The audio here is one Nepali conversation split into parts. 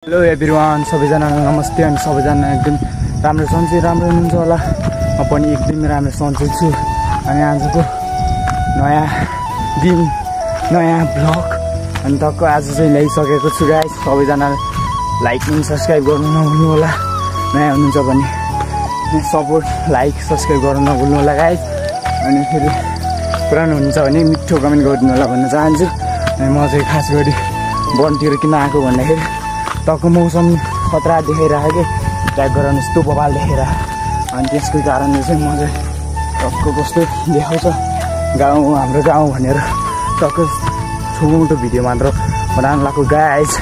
हेलो एभ्रिवान, सबैजना नमस्ते। अनि सबैजना एकदम राम्रो सन्चै राम्रो हुनुहुन्छ होला। म पनि एकदमै राम्रो सन्चै छु। अनि आजको नयाँ दिन नयाँ भ्लग अनि टक्क आज चाहिँ ल्याइसकेको छु गाइस। सबैजना लाइक अनि सब्सक्राइब गर्नु नभुल्नु होला। नयाँ हुनुहुन्छ भने सपोर्ट लाइक सब्सक्राइब गर्नु नभुल्नु होला गाइस। अनि फेरि पुरानो हुनुहुन्छ भने मिठो कमेन्ट गरिदिनु होला भन्न चाहन्छु। अनि म चाहिँ खास गरी वनतिर किन आएको भन्दाखेरि टक्क मौसम खतरा देखाइरहेको कि ट्र्याक गराउनु यस्तो बवाल देखेर। अनि त्यसको कारणले चाहिँ म चाहिँ टक्क कस्तो देखाउँछ गाउँ हाम्रो गाउँ भनेर टक्क छोटो भिडियो मात्र बनाउनु लाग्यो गाइस।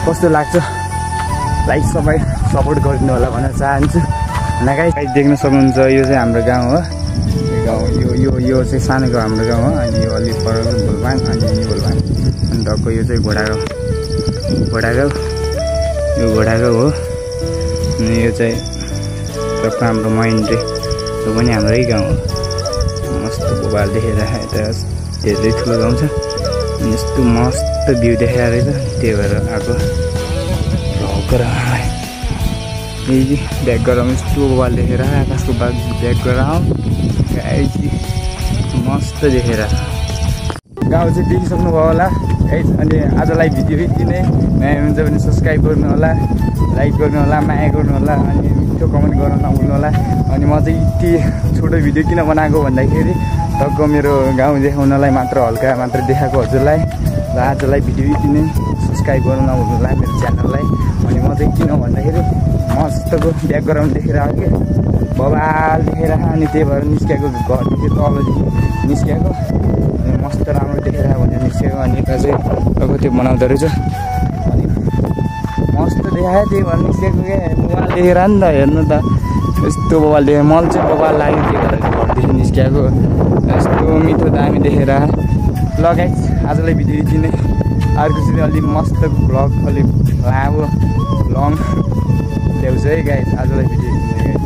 कस्तो लाग्छ लाइक सबै सपोर्ट गरिदिनु होला भन्न चाहन्छु। होइन गाइस, देख्न सक्नुहुन्छ यो चाहिँ हाम्रो गाउँ हो। यो गाउँ यो चाहिँ सानो गाउँ हाम्रो गाउँ हो। अनि यो अलिक पर भोलभाङ अनि भोलभाङ अनि टक्क यो चाहिँ घोडागाउँ यो घोडागाउँ हो। अनि यो चाहिँ टक्क हाम्रो महेन्द्रे त्यो पनि हाम्रै गाउँ हो। मस्त भोबाल देखेर यता धेरै ठुलो गाउँ छ। अनि यस्तो मस्त भ्यू देखाएर रहेछ, त्यही भएर आएको भ्लग गराउँ। यही ब्याक गराउँ यस्तो भोबाल देखेर आकाशको ब्याक गराउँ मस्त देखेर गाउँ चाहिँ देखिसक्नुभयो होला है। अनि आजलाई भिडियो यति नै। नयाँ हुन्छ भने सब्सक्राइब गर्नु होला, लाइक गर्नु होला, माया गर्नु होला, अनि मिठो कमेन्ट गर्न नभुल्नु होला। अनि म चाहिँ यति छोटो भिडियो किन बनाएको भन्दाखेरि टक्क मेरो गाउँ देखाउनलाई मात्र हल्का मात्र देखाएको हजुरलाई। र आजलाई भिडियो यति नै। सब्सक्राइब गर्नु नभुल्नु होला मेरो च्यानललाई। अनि म चाहिँ किन भन्दाखेरि मस्तको ब्याकग्राउन्ड देखेर आएको कि बबाल देखेर। अनि त्यही भएर निस्किएको घरदेखि तलदेखि निस्किएको मस्त राम्रो देखेर भनेर निस्किएको। अनि यता चाहिँ टक्क त्यो बनाउँदो रहेछ अनि मस्त देखायो, त्यही भएर निस्किएको क्या। बबाल देखेर नि त हेर्नु त यस्तो बबाल देखेँ। मलाई चाहिँ बबाल लाग्यो त्यही भएर घरदेखि निस्किएको यस्तो मिठो दामी देखेर। ल गाइस, आजलाई भिडियो यति नै। अर्को चाहिँ अलिक मस्त भ्लग अलिक लामो लङ ल्याउँछ है गाइस। आजलाई भिडियो यति नै।